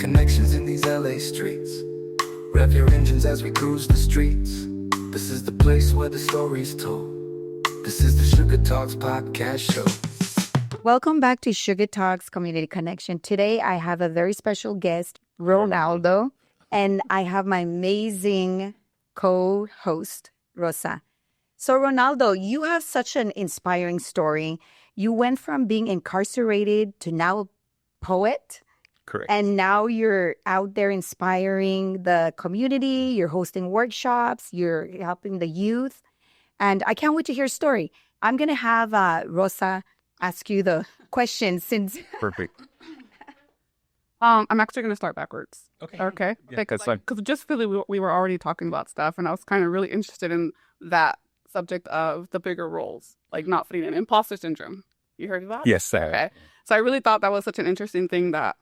connections in these LA streets. Rev your engines as we cruise the streets. This is the place where the story's told. This is the Sugar Talks podcast show. Welcome back to Sugar Talks Community Connection. Today I have a very special guest, Rolando, and I have my amazing co-host, Rosa. So Ronaldo, you have such an inspiring story. You went from being incarcerated to now a poet. Correct. And now you're out there inspiring the community. You're hosting workshops. You're helping the youth. And I can't wait to hear your story. I'm going to have Rosa ask you the question since... Perfect. I'm actually going to start backwards. Okay. Yeah, that's fine. Because just really, we were already talking about stuff, and I was kind of really interested in that subject of the bigger roles, like not fitting in. Imposter syndrome. You heard of that? Yes, sir. Okay. So I really thought that was such an interesting thing that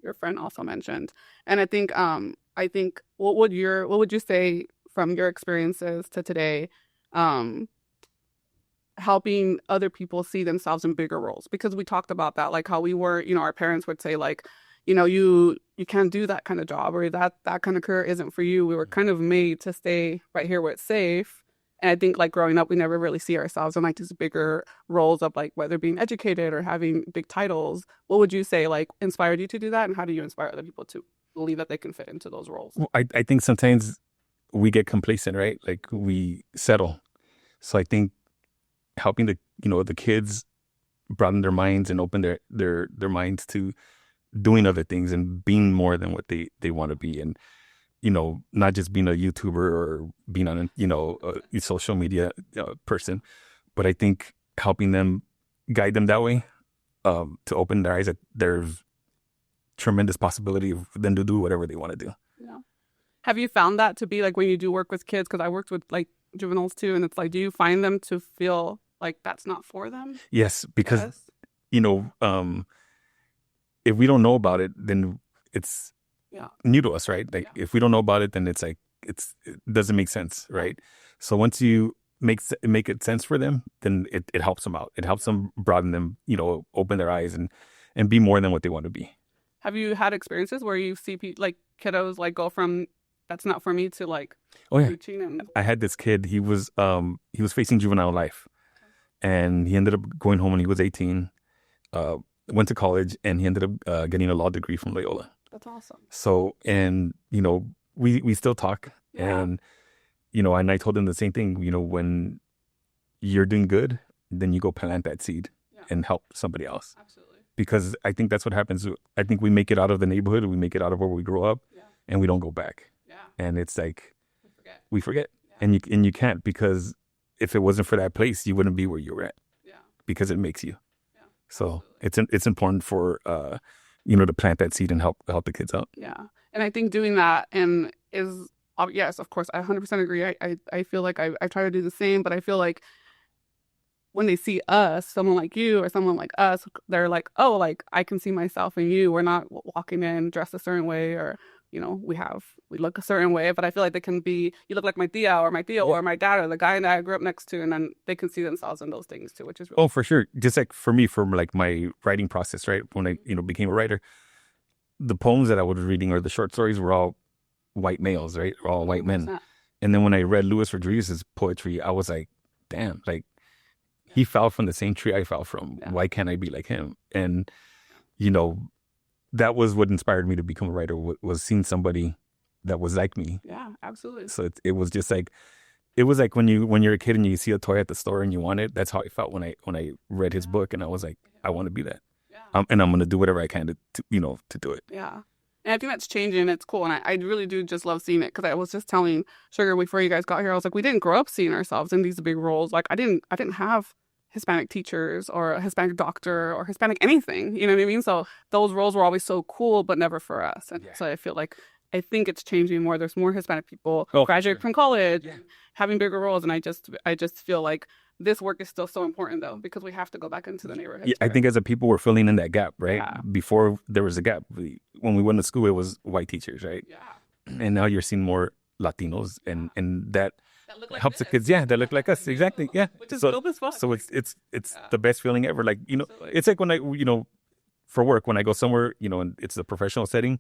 your friend also mentioned. And I think what would you say from your experiences to today, helping other people see themselves in bigger roles? Because we talked about that, like how we were, our parents would say, like, you can't do that kind of job, or that kind of career isn't for you. We were kind of made to stay right here where it's safe. And I think, like, growing up, we never really see ourselves in, like, these bigger roles of, like, whether being educated or having big titles. What would you say, like, inspired you to do that? And how do you inspire other people to believe that they can fit into those roles? Well, I think sometimes we get complacent, right? Like, we settle. So I think helping the kids broaden their minds and open their minds to doing other things and being more than what they want to be. And, not just being a YouTuber or being on, a social media person, but I think helping them, guide them that way, to open their eyes that there's tremendous possibility of them to do whatever they want to do. Yeah. Have you found that to be like when you do work with kids? Because I worked with like juveniles too, and it's like, do you find them to feel like that's not for them? Yes, because if we don't know about it, then it's new to us, right? Like if we don't know about it, then it's like it doesn't make sense, right? So once you make it sense for them, then it helps them out. It helps them broaden them, open their eyes and be more than what they want to be. Have you had experiences where you see like kiddos like go from that's not for me to like reaching and... I had this kid. He was facing juvenile life, and he ended up going home when he was 18. Went to college, and he ended up getting a law degree from Loyola. That's awesome. So, and, we still talk. Yeah. And, and I told him the same thing, when you're doing good, then you go plant that seed and help somebody else. Absolutely. Because I think that's what happens. I think we make it out of the neighborhood. We make it out of where we grew up, and we don't go back. Yeah. And it's like, we forget. Yeah. And you can't, because if it wasn't for that place, you wouldn't be where you were at. Yeah. Because it makes you. Yeah. So it's important for, to plant that seed and help the kids out. Yeah. And I think doing that is, yes, of course, I 100% agree. I feel like I try to do the same, but I feel like when they see us, someone like you or someone like us, they're like, oh, like I can see myself in you. We're not walking in dressed a certain way, or, we look a certain way, but I feel like they can be, you look like my tia or my tío or my dad or the guy that I grew up next to, and then they can see themselves in those things too, which is really Oh, for sure. Just like for me, from like my writing process, right? When I, became a writer, the poems that I was reading or the short stories were all white males, right? Or all white men. 100%. And then when I read Luis Rodriguez's poetry, I was like, damn, like he fell from the same tree I fell from. Yeah. Why can't I be like him? And, that was what inspired me to become a writer, was seeing somebody that was like me. Yeah, absolutely. So it was just like, it was like when you're a kid and you see a toy at the store and you want it. That's how I felt when I read his book, and I was like, I want to be that. Yeah. And I'm going to do whatever I can to do it. Yeah. And I think that's changing. It's cool. And I really do just love seeing it, because I was just telling Sugar before you guys got here, I was like, we didn't grow up seeing ourselves in these big roles. Like I didn't have Hispanic teachers or a Hispanic doctor or Hispanic anything. You know what I mean? So those roles were always so cool, but never for us. And so I think it's changing more. There's more Hispanic people graduating from college, having bigger roles. And I just feel like this work is still so important, though, because we have to go back into the neighborhood. Yeah, I think as a people, we're filling in that gap, right? Yeah. Before there was a gap. When we went to school, it was white teachers, right? Yeah. And now you're seeing more Latinos, and that look like helps the this. kids. Yeah, that look like us. Exactly. Yeah. Which is so, dope as fuck. So it's the best feeling ever. Like, Absolutely. it's like when I, for work, when I go somewhere, and it's a professional setting,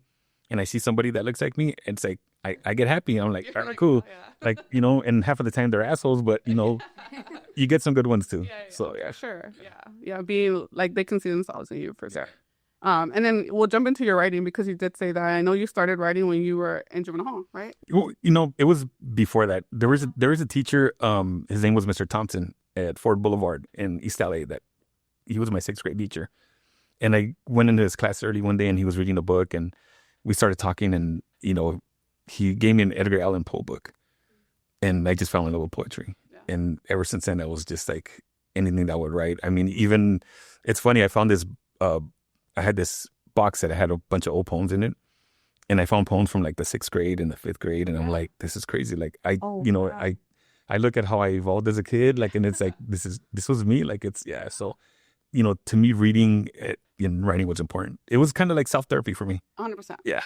and I see somebody that looks like me, it's like I get happy. I'm like, You're all right, like, cool. oh, yeah. Like, you know, and half of the time they're assholes, but you know, you get some good ones too. So yeah. For sure. Yeah. Being like they can see themselves in you for sure. And then we'll jump into your writing because you did say that. I know you started writing when you were in juvenile hall, right? Well, you know, it was before that. There was a teacher. His name was Mr. Thompson at Ford Boulevard in East LA. That he was my 6th grade teacher, and I went into his class early one day, and he was reading a book, and we started talking, and you know, he gave me an Edgar Allan Poe book, and I just fell in love with poetry. Yeah. And ever since then, I was just like anything that I would write. I mean, even it's funny. I found this. I had this box that had a bunch of old poems in it, and I found poems from like the 6th grade and the 5th grade, and I'm like, this is crazy. Like I look at how I evolved as a kid, like, and it's like this was me. Like it's So, you know, to me, reading and writing was important. It was kind of like self-therapy for me. 100%. Yeah.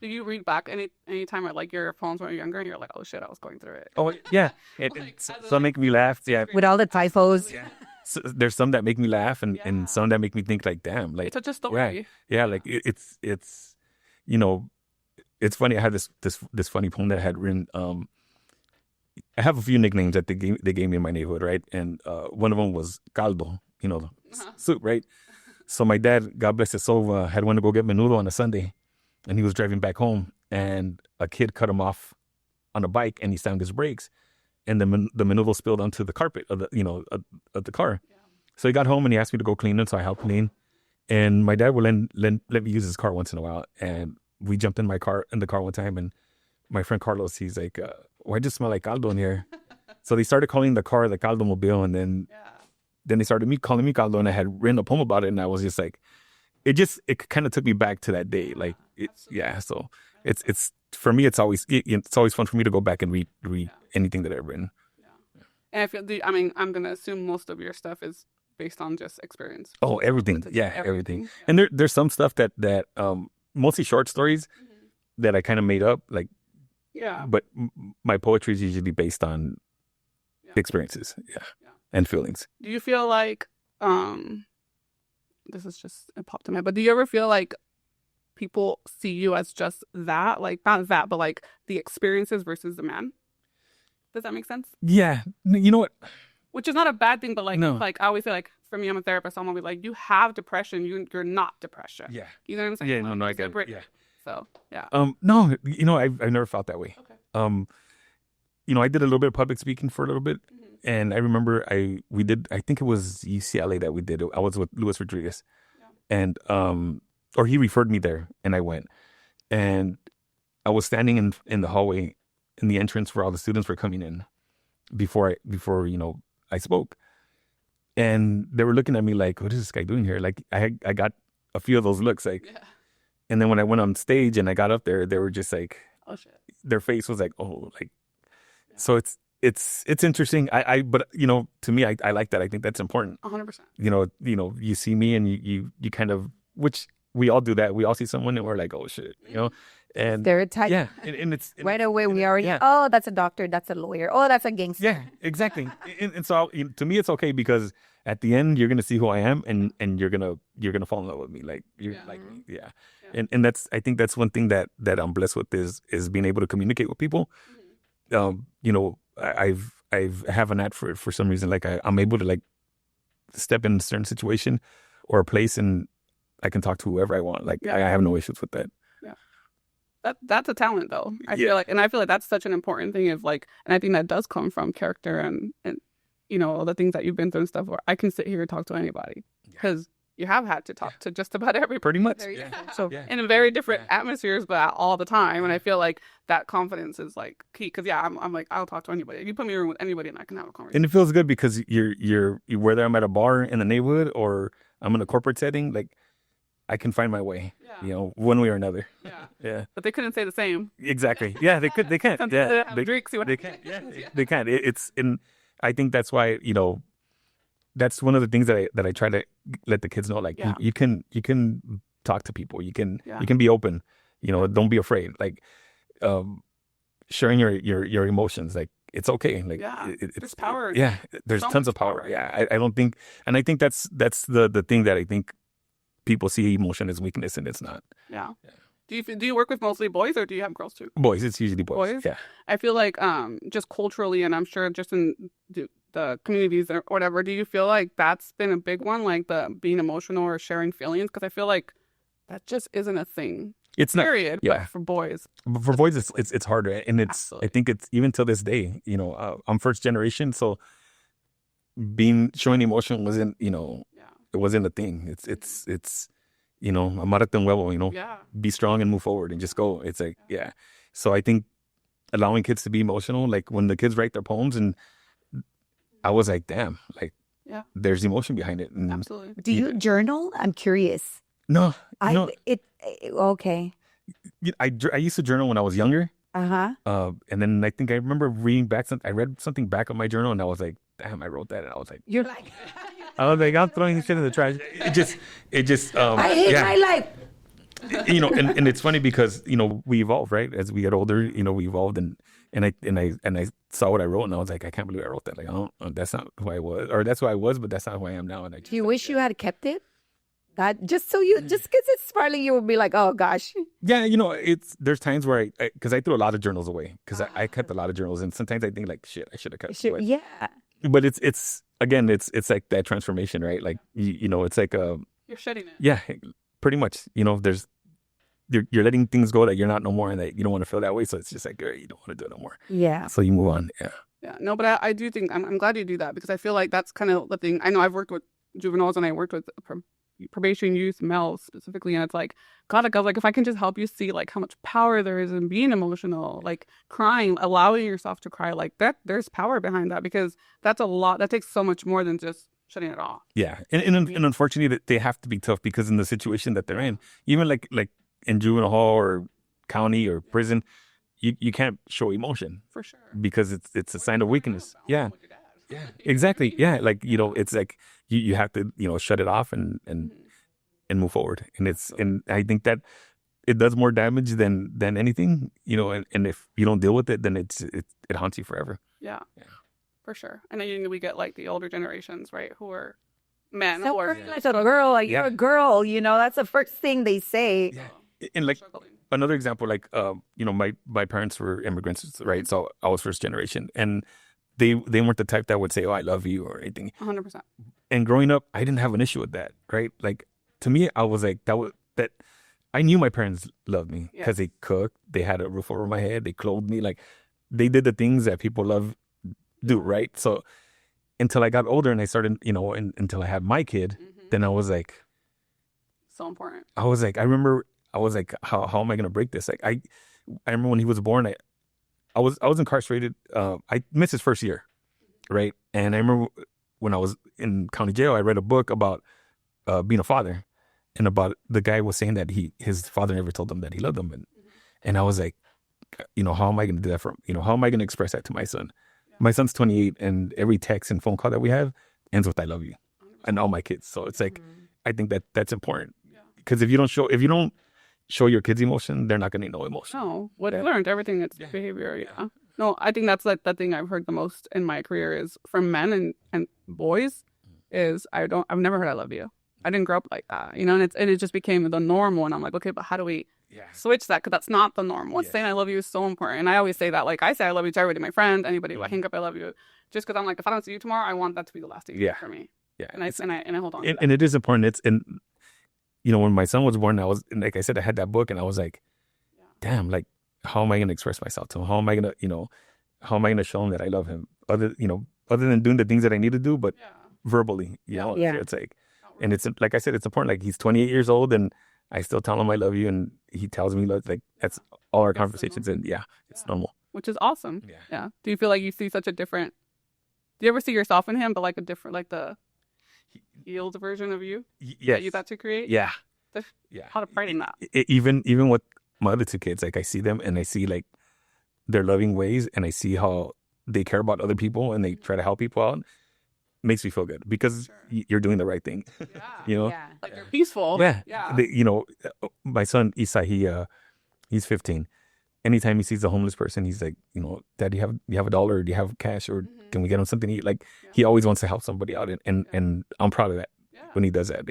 Do you read back any time like your poems when you were younger and you're like, oh shit, I was going through it? Oh yeah. Some make me laugh. Yeah. With all the typos. Yeah. So there's some that make me laugh, and some that make me think like, damn, like it's such a story. Yeah. Like it's you know, it's funny. I had this funny poem that I had written. I have a few nicknames that they gave me in my neighborhood, right? And one of them was caldo, you know, soup, right? So my dad, God bless his soul, had went to go get menudo on a Sunday, and he was driving back home, and a kid cut him off on a bike, and he slammed his brakes, and the menudo spilled onto the carpet of the car. Yeah. So he got home and he asked me to go clean it, so I helped clean. And my dad would let me use his car once in a while, and we jumped in the car one time, and my friend Carlos, he's like, why does it smell like caldo in here? So they started calling the car the Caldo Mobile, and then they started calling me caldo, and I had written a poem about it, and I was just like, it kind of took me back to that day. Like, so it's for me, it's always fun for me to go back and read anything that I've written. Yeah. And I feel, I'm going to assume most of your stuff is based on just experience. Oh, everything. Yeah, everything. And there's some stuff that mostly short stories that I kind of made up, like, but my poetry is usually based on experiences, and feelings. Do you feel like, this is just, it popped in my head, but do you ever feel like people see you as just that, like not that, but like the experiences versus the man? Does that make sense? Yeah. You know what? Which is not a bad thing, but like, no. Like I always say, like, for me, I'm a therapist. I'm always like, you have depression. You're not depression. Yeah. You know what I'm saying? Yeah. No, I get it. Yeah. So yeah. No, you know, I've never felt that way. Okay. You know, I did a little bit of public speaking for a little bit, and I remember I think it was UCLA that we did. I was with Luis Rodriguez, and or he referred me there, and I went, and I was standing in the hallway in the entrance where all the students were coming in before you know I spoke, and they were looking at me like, what is this guy doing here? Like I got a few of those looks, like, and then when I went on stage and I got up there, they were just like, oh shit, their face was like, oh, like, so it's interesting. But you know, to me, I like that. I think that's important. 100%. You know, you see me and you kind of, which we all do that. We all see someone and we're like, oh shit, you know, and stereotype. Yeah, and it's right away we already. Oh, that's a doctor. That's a lawyer. Oh, that's a gangster. Yeah, exactly. and so to me, it's okay because at the end, you're gonna see who I am, and you're gonna fall in love with me, like you're like me. Yeah. And that's, I think that's one thing that I'm blessed with is being able to communicate with people. You know, I have an ad for some reason, like I'm able to like step in a certain situation or a place and I can talk to whoever I want. Like I have no issues with that. Yeah. That's a talent though. I feel like that's such an important thing of like, and I think that does come from character and you know, all the things that you've been through and stuff where I can sit here and talk to anybody because you have had to talk to just about everybody. Pretty much. So in very different atmospheres, but all the time. And I feel like that confidence is like key. Cause I'm like, I'll talk to anybody. You put me in a room with anybody and I can have a conversation. And it feels good because you're whether I'm at a bar in the neighborhood or I'm in a corporate setting, like I can find my way, you know, one way or another. Yeah. But they couldn't say the same. Exactly. Yeah, they can't. Yeah. They can't. Yeah. They can't. I think that's why, you know, that's one of the things that I try to let the kids know. Like you can talk to people. You can be open. You know, don't be afraid. Like sharing your emotions. Like it's okay. Like there's power. Yeah, there's tons of power. Yeah, I don't think, and I think that's the thing that I think people see emotion as weakness and it's not. Yeah. Do you work with mostly boys or do you have girls too? Boys, it's usually boys. Boys? Yeah. I feel like just culturally, and I'm sure just in the communities or whatever, do you feel like that's been a big one, like the being emotional or sharing feelings? Because I feel like that just isn't a thing. It's not. Period. Yeah. But for boys, But for boys, it's harder, and it's Absolutely. I think it's even till this day. You know, I'm first generation, so showing emotion wasn't yeah, it wasn't a thing. It's amárrate un huevo. yeah, Be strong and move forward and just go. It's like yeah. So I think allowing kids to be emotional, like when the kids write their poems, and I was like, damn, like yeah, there's emotion behind it. And absolutely. Do you journal? I'm curious. no, Okay. I used to journal when I was younger. And then I think I remember reading back I read something back on my journal, and I was like, damn, I wrote that, and I was like, You're like, I'm throwing shit in the trash. It just I hate my life. And it's funny because we evolve, right? As we get older, we evolved, and I saw what I wrote, and I was like, I can't believe I wrote that. Like, that's not who I was, or that's who I was, but that's not who I am now. And Do you wish you had kept it? That just because it's sparkling, you would be like, oh gosh. yeah, there's times where because I threw a lot of journals away because I kept a lot of journals, and sometimes I think like, shit, I should have kept it. Yeah. But it's again, it's like that transformation, right? Like it's like You're shedding it. yeah, pretty much. There's you're letting things go that you're not no more, and that you don't want to feel that way. So it's just like, you don't want to do it no more. Yeah. So you move on. Yeah. Yeah, no, but I do think I'm glad you do that because I feel like that's kind of the thing. I know I've worked with juveniles and I worked with probation youth, males specifically, and it's like, God, I was like, if I can just help you see like how much power there is in being emotional, like crying, allowing yourself to cry, like that, there's power behind that because that's a lot. That takes so much more than just shutting it off. Yeah, and unfortunately, they have to be tough because in the situation that they're in, even like in juvenile hall or county or prison, you can't show emotion For sure. because it's a sign of weakness. Yeah, yeah, exactly. Yeah, like it's like you have to shut it off and move forward. And I think that it does more damage than anything. And if you don't deal with it, then it haunts you forever. Yeah, for sure. And then we get like the older generations, right, who are men So who are as a girl, like you're a girl, that's the first thing they say. Yeah. And like struggling. another example, like my parents were immigrants, right? So I was first generation, and they weren't the type that would say, "Oh, I love you" or anything. 100%. And growing up, I didn't have an issue with that, right? Like to me, I was like that. I knew my parents loved me because they cooked, they had a roof over my head, they clothed me, like they did the things that people do, right? So until I got older and I started, until I had my kid, then I was like, So important. I remember I was like, how am I gonna break this? Like I remember when he was born, I was incarcerated. I missed his first year, right? And I remember when I was in county jail, I read a book about being a father, and about the guy was saying that his father never told him that he loved him, and I was like, how am I gonna do that how am I gonna express that to my son? My son's 28, and every text and phone call that we have ends with "I love you," and all my kids. So it's like, I think that's important because if you don't show your kids emotion, they're not going to know emotion. No, what I learned, everything, it's behavior. Yeah. No, I think that's like the thing I've heard the most in my career is from men and boys is I've never heard "I love you." I didn't grow up like that, and it just became the normal. And I'm like, okay, but how do we switch that? Because that's not the normal. Saying "I love you" is so important. And I always say that, like I say "I love you" to everybody, my friend, anybody who I hang up, "I love you," just because I'm like, if I don't see you tomorrow, I want that to be the last thing for me. Yeah, and I hold on. To that. And it is important. When my son was born, I was, like I said, I had that book, and I was like, damn, like how am I going to express myself to him? How am I going to, how am I going to show him that I love him? Other than doing the things that I need to do, but verbally, it's like, and it's like I said, it's important. Like he's 28 years old, and I still tell him I love you, and he tells me like that's all our conversations, and it's normal, which is awesome. Yeah. Do you feel like you see such a different? Do you ever see yourself in him, but like a different, like the healed version of you? Yes. That you got to create? Yeah. There's a lot of pride in that. Even with my other two kids, like I see them and I see like their loving ways, and I see how they care about other people and they try to help people out. Makes me feel good because you're doing the right thing. Like they're peaceful. My son Isai, he's 15. Anytime he sees a homeless person, he's like, Dad, do you have $1 or do you have cash, or can we get him something to eat? Like he always wants to help somebody out, and I'm proud of that when he does that.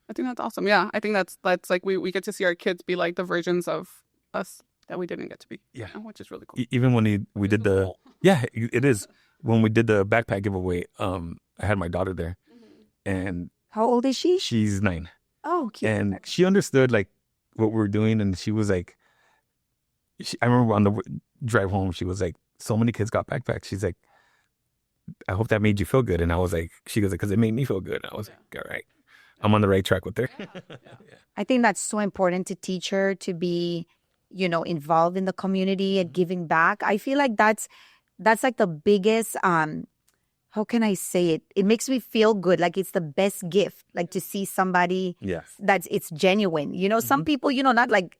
I think that's awesome. Yeah, I think that's like we get to see our kids be like the versions of us that we didn't get to be. Yeah. Which is really cool. Even when we did the it is when we did the backpack giveaway. I had my daughter there, and How old is she? she's 9, Oh, cute. and she understood like what we were doing, and she was like, I remember on the drive home, she was like, "So many kids got backpacks." She's like, "I hope that made you feel good," and I was like, she goes, "Because it made me feel good." I was like, "All right, I'm on the right track with her." I think that's so important to teach her to be, involved in the community and giving back. I feel like that's like the biggest, how can I say it? It makes me feel good. Like it's the best gift, like to see somebody Yes. it's genuine. Some people, not like,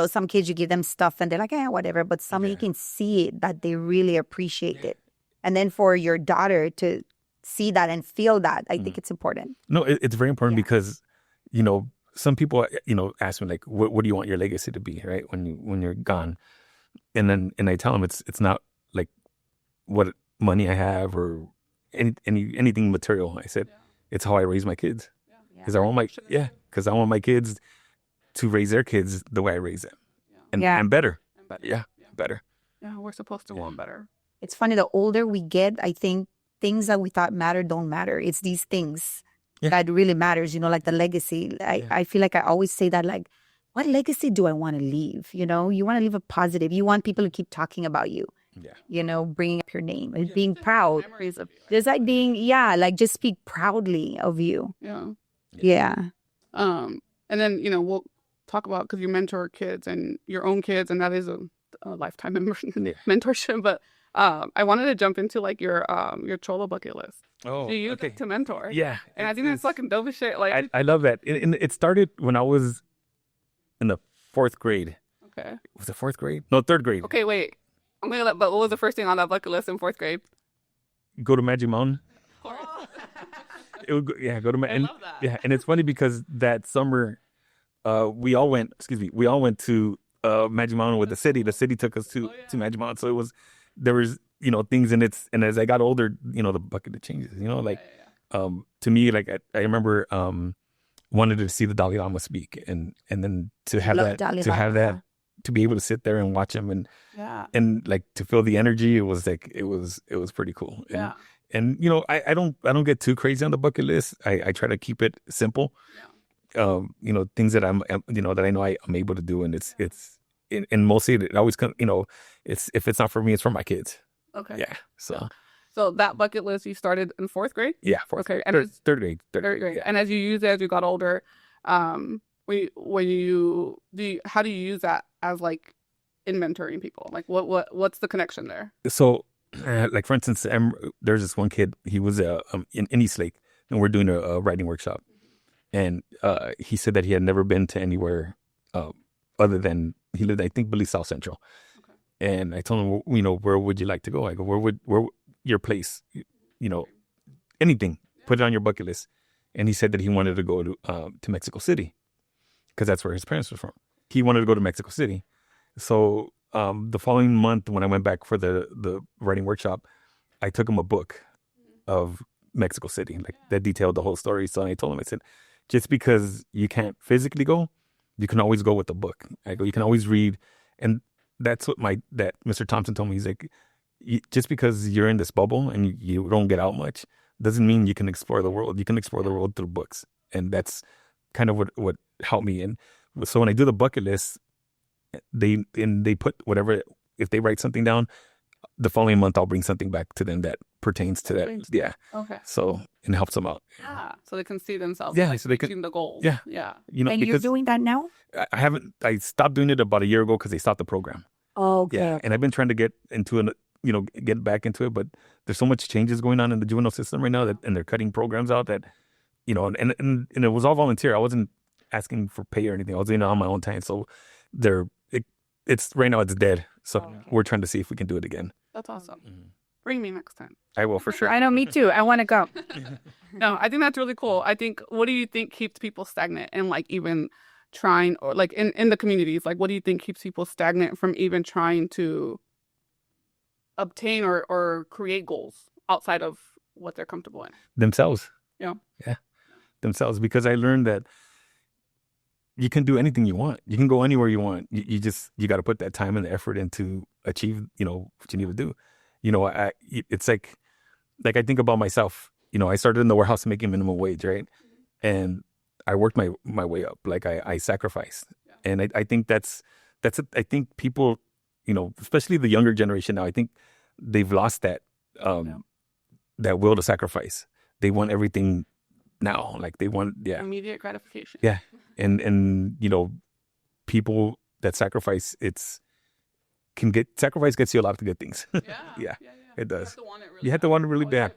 some kids you give them stuff and they're like, whatever. But some you can see it, that they really appreciate it. And then for your daughter to see that and feel that, I think it's important. No, it's very important because, some people, ask me like, what do you want your legacy to be, right? When you're gone, and I tell them it's not like what money I have or anything material. I said it's how I raise my kids, because I want my kids to raise their kids the way I raise them, and better. Better. Yeah, we're supposed to want better. It's funny, the older we get, I think things that we thought matter don't matter. It's these things that really matters, like the legacy. I feel like I always say that, like, what legacy do I want to leave? You want to leave a positive. You want people to keep talking about you. Bringing up your name and being proud. Memories of Just like being, like just speak proudly of you. Yeah. And then, we'll talk about, because you mentor kids and your own kids, and that is a lifetime mentorship. But I wanted to jump into like your Cholo bucket list. Oh, Do you use it to mentor? Yeah. And I think that's fucking dope as shit. Like, I love that. It started when I was in the 4th grade. Okay. Was it 4th grade? No, 3rd grade. Okay, wait. But what was the first thing on that bucket list in 4th grade? Go to Magic Mountain. Go to Magic. I love that. Yeah, and it's funny because that summer, we all went to Magic Mountain with the city. The city took us to Magic Mountain, so there was things in it. And as I got older, the bucket changes. To me, like I remember wanted to see the Dalai Lama speak, and then to have to be able to sit there and watch him and like to feel the energy, it was pretty cool. And I don't get too crazy on the bucket list. I try to keep it simple. Things that I'm that I know I'm able to do, and it's and mostly it always comes, it's, if it's not for me, it's for my kids. Okay. Yeah. So that bucket list you started in 4th grade? Yeah, 4th. Okay. And third grade. Yeah. And as you use it, as you got older, how do you use that as like in mentoring people? Like what's the connection there? So, like for instance, there's this one kid. He was in East Lake, and we're doing a writing workshop, and he said that he had never been to anywhere other than he lived, I believe, South Central. Okay. And I told him, where would you like to go? I go, where your place? Anything. Put it on your bucket list. And he said that he wanted to go to Mexico City, because that's where his parents were from. He wanted to go to Mexico City. So the following month, when I went back for the writing workshop, I took him a book of Mexico City, like that detailed the whole story. So I told him, I said, just because you can't physically go, you can always go with the book. I go, you can always read. And that's what that Mr. Thompson told me. He's like, just because you're in this bubble and you don't get out much, doesn't mean you can explore the world. You can explore the world through books. And that's kind of what helped me. And so when I do the bucket list, they put whatever, if they write something down, the following month I'll bring something back to them that pertains to that. Yeah. Okay. So it helps them out. Yeah. So they can see themselves. Yeah. So they can reaching the goals. Yeah. Yeah. And you're doing that now? I haven't. I stopped doing it about a year ago because they stopped the program. Oh, okay. Yeah. And I've been trying to get into get back into it, but there's so much changes going on in the juvenile system right now and they're cutting programs out that, and it was all volunteer. I wasn't asking for pay or anything. I was doing it on my own time. So it's right now it's dead. So we're trying to see if we can do it again. That's awesome. Mm-hmm. Bring me next time. I will, for sure. I know, me too. I want to go. No, I think that's really cool. I think, what do you think keeps people stagnant and like even trying, or like in the communities, like what do you think keeps people stagnant from even trying to obtain or create goals outside of what they're comfortable in? Themselves. Yeah. Yeah. themselves, because I learned that you can do anything you want. You can go anywhere you want. You got to put that time and the effort in to achieve, what you need to do. It's like I think about myself. I started in the warehouse making minimum wage, right? And I worked my way up. Like I sacrificed. And I think I think people, especially the younger generation now, I think they've lost that that will to sacrifice. They want everything now. Like they want, immediate gratification. Yeah. And people that sacrifice, sacrifice gets you a lot of good things. Yeah. It does. You have to want it really bad.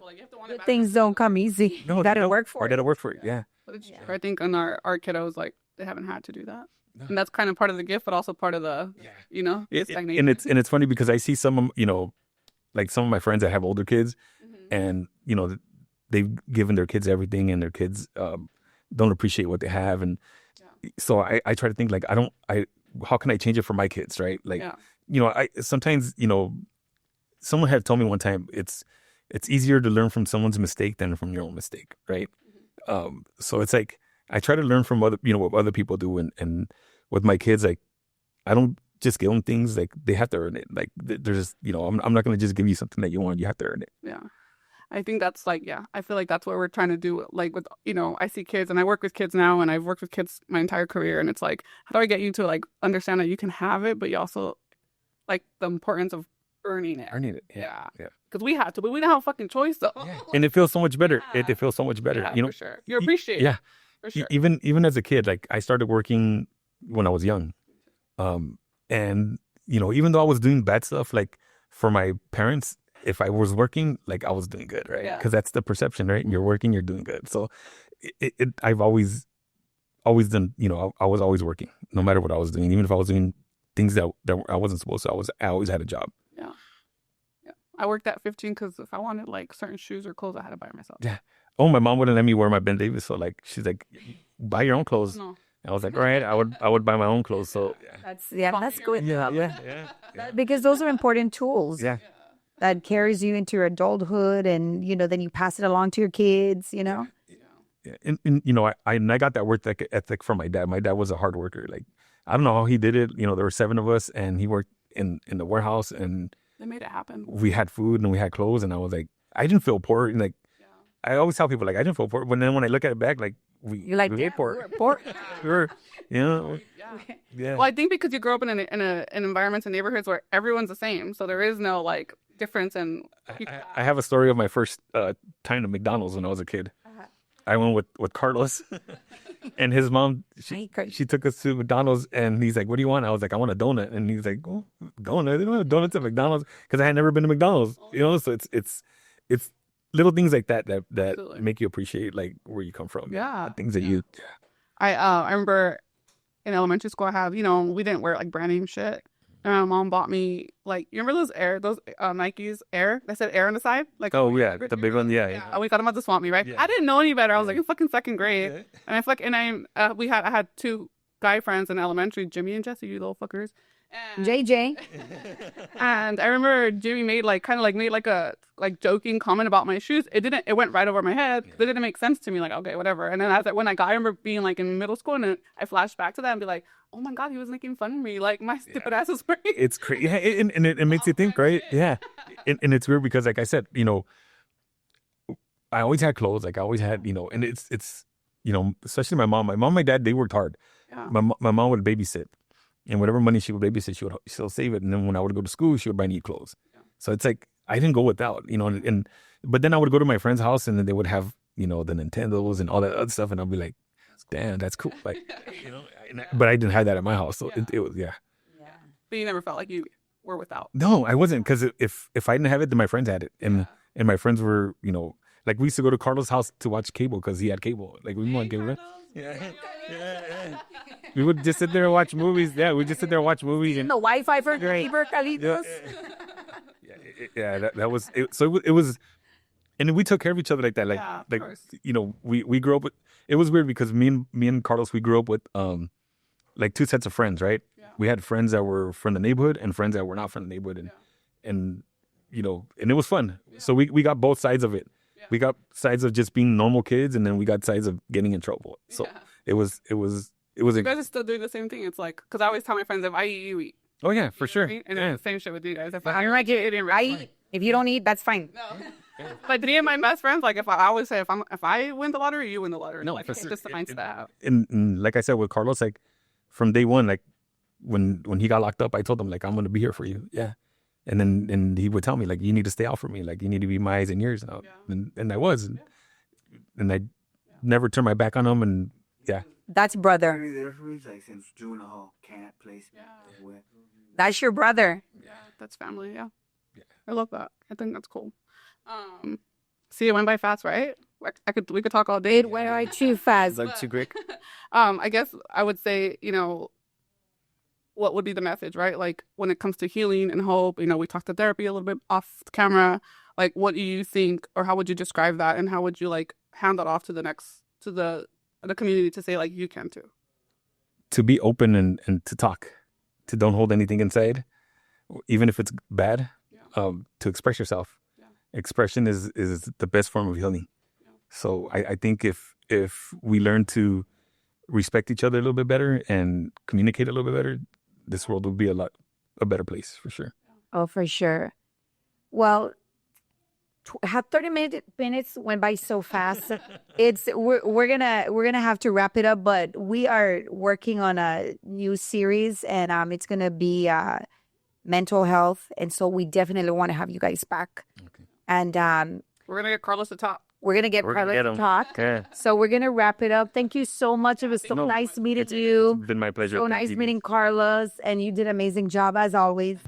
Good things don't come easy. No, you got to work for I it. got to work for it. Yeah. But it's true. I think in our kiddos, like, they haven't had to do that. No. And that's kind of part of the gift, but also part of the, stagnation. And it's funny because I see some, like some of my friends that have older kids, and, they've given their kids everything, and their kids don't appreciate what they have. And so I try to think, like, how can I change it for my kids, right? Like, I sometimes, someone had told me one time, it's easier to learn from someone's mistake than from your own mistake, right? So it's like I try to learn from what other people do, and with my kids, like I don't just give them things, like they have to earn it. Like there's, I'm not going to just give you something that you want. You have to earn it. Yeah. I think that's like, I feel like that's what we're trying to do. Like with, I see kids, and I work with kids now, and I've worked with kids my entire career. And it's like, how do I get you to like understand that you can have it, but you also like the importance of earning it. Yeah. Because we have to, but we don't have a fucking choice though. Yeah. And it feels so much better. It feels so much better. For sure. You appreciate it. Yeah. For sure. Even as a kid, like I started working when I was young. And, even though I was doing bad stuff, like for my parents, if I was working, like I was doing good, right? Because that's the perception, right? You're working, you're doing good. So I've always done, I was always working, no matter what I was doing. Even if I was doing things that I wasn't supposed to, I always had a job. Yeah. I worked at 15 because if I wanted like certain shoes or clothes, I had to buy it myself. Yeah. Oh, my mom wouldn't let me wear my Ben Davis. So like, she's like, buy your own clothes. No. I was like, all right, I would buy my own clothes. So that's good. Yeah. Because those are important tools. Yeah. That carries you into your adulthood, and then you pass it along to your kids. Yeah. And I got that work ethic from my dad. My dad was a hard worker. Like I don't know how he did it. There were 7 of us, and he worked in the warehouse, and they made it happen. We had food and we had clothes, and I was like, I didn't feel poor. And like, I always tell people, like, I didn't feel poor. But then when I look at it back, like, we ate poor. Sure. Yeah. Well, I think because you grow up in an environments and neighborhoods where everyone's the same, so there is no like difference in people. I have a story of my first time to McDonald's when I was a kid. I went with Carlos and his mom. She took us to McDonald's, and he's like, "What do you want?" I was like, "I want a donut." And he's like, "Oh, donut? They don't have donuts at McDonald's," because I had never been to McDonald's. So it's little things like that make you appreciate like where you come from. Yeah, things that you. I remember in elementary school, I have we didn't wear like brand name shit. And my mom bought me like, you remember those Nikes Air that said Air on the side? Like, oh yeah, the big one, yeah. And we got them at the swap meet, right? Yeah. I didn't know any better. I was like in fucking second grade, and I had 2 guy friends in elementary, Jimmy and Jesse, you little fuckers. And JJ. And I remember Jimmy made a joking comment about my shoes. It went right over my head. It didn't make sense to me. Like, okay, whatever. And then I remember being like in middle school, and I flashed back to that and be like, oh my God, he was making fun of me. Like my stupid ass is wearing. It's crazy. Yeah, and it makes you think, right? Shit. Yeah. And it's weird because like I said, I always had clothes. Like I always had, and it's especially my mom. My mom and my dad, they worked hard. Yeah. My mom would babysit. And whatever money she would babysit, she'll save it. And then when I would go to school, she would buy me clothes. Yeah. So it's like, I didn't go without, but then I would go to my friend's house, and then they would have, the Nintendos and all that other stuff. And I'll be like, damn, that's cool. Like, but I didn't have that at my house. So it was, yeah. But you never felt like you were without. No, I wasn't. Because if I didn't have it, then my friends had it. And my friends were, like we used to go to Carlos' house to watch cable because he had cable. Like we want cable. Yeah. We would just sit there and watch movies. Yeah, we just sit there and watch movies. And the Wi-Fi for Carlitos. Yeah, that was it. So it was, and we took care of each other like that. We grew up with. It was weird because me and Carlos, we grew up with like 2 sets of friends, right? Yeah. We had friends that were from the neighborhood and friends that were not from the neighborhood, and it was fun. Yeah. So we got both sides of it. We got sides of just being normal kids, and then we got sides of getting in trouble. So it was. You guys are still doing the same thing. It's like, because I always tell my friends, if I eat, you eat. Oh yeah, for sure. And Yeah. it's the same shit with you guys. If I like it. I eat. If you don't eat, that's fine. But me and my best friends, like if I always say, if I win the lottery, you win the lottery. No, like, for it's sure. just the mindset I have. And like I said with Carlos, like from day one, like when he got locked up, I told him like I'm gonna be here for you. Yeah. And then he would tell me like you need to stay out for me, like you need to be my eyes and ears. And I was, and I never turned my back on him. And yeah, That's brother. Like since juvenile can't place. That's your brother. Yeah, that's family. Yeah. I love that. I think that's cool. See, it went by fast, right? We could talk all day. It went by too fast. like too quick. I guess I would say, what would be the message, right? Like when it comes to healing and hope, we talked to therapy a little bit off camera. Like, what do you think, or how would you describe that, and how would you like hand that off to the community to say like you can too? To be open and to talk, to don't hold anything inside, even if it's bad. To express yourself. Yeah. Expression is the best form of healing. Yeah. So I think if we learn to respect each other a little bit better and communicate a little bit better, this world will be a better place for sure. Oh, for sure. Well, 30 minutes went by so fast. We're gonna have to wrap it up, but we are working on a new series, and it's gonna be mental health, and so we definitely want to have you guys back. Okay. And we're gonna get Carlos to talk. We're gonna get Carlos to talk. Yeah. So we're gonna wrap it up. Thank you so much. It was so nice meeting you. It's been my pleasure. So nice meeting Carlos, and you did an amazing job as always.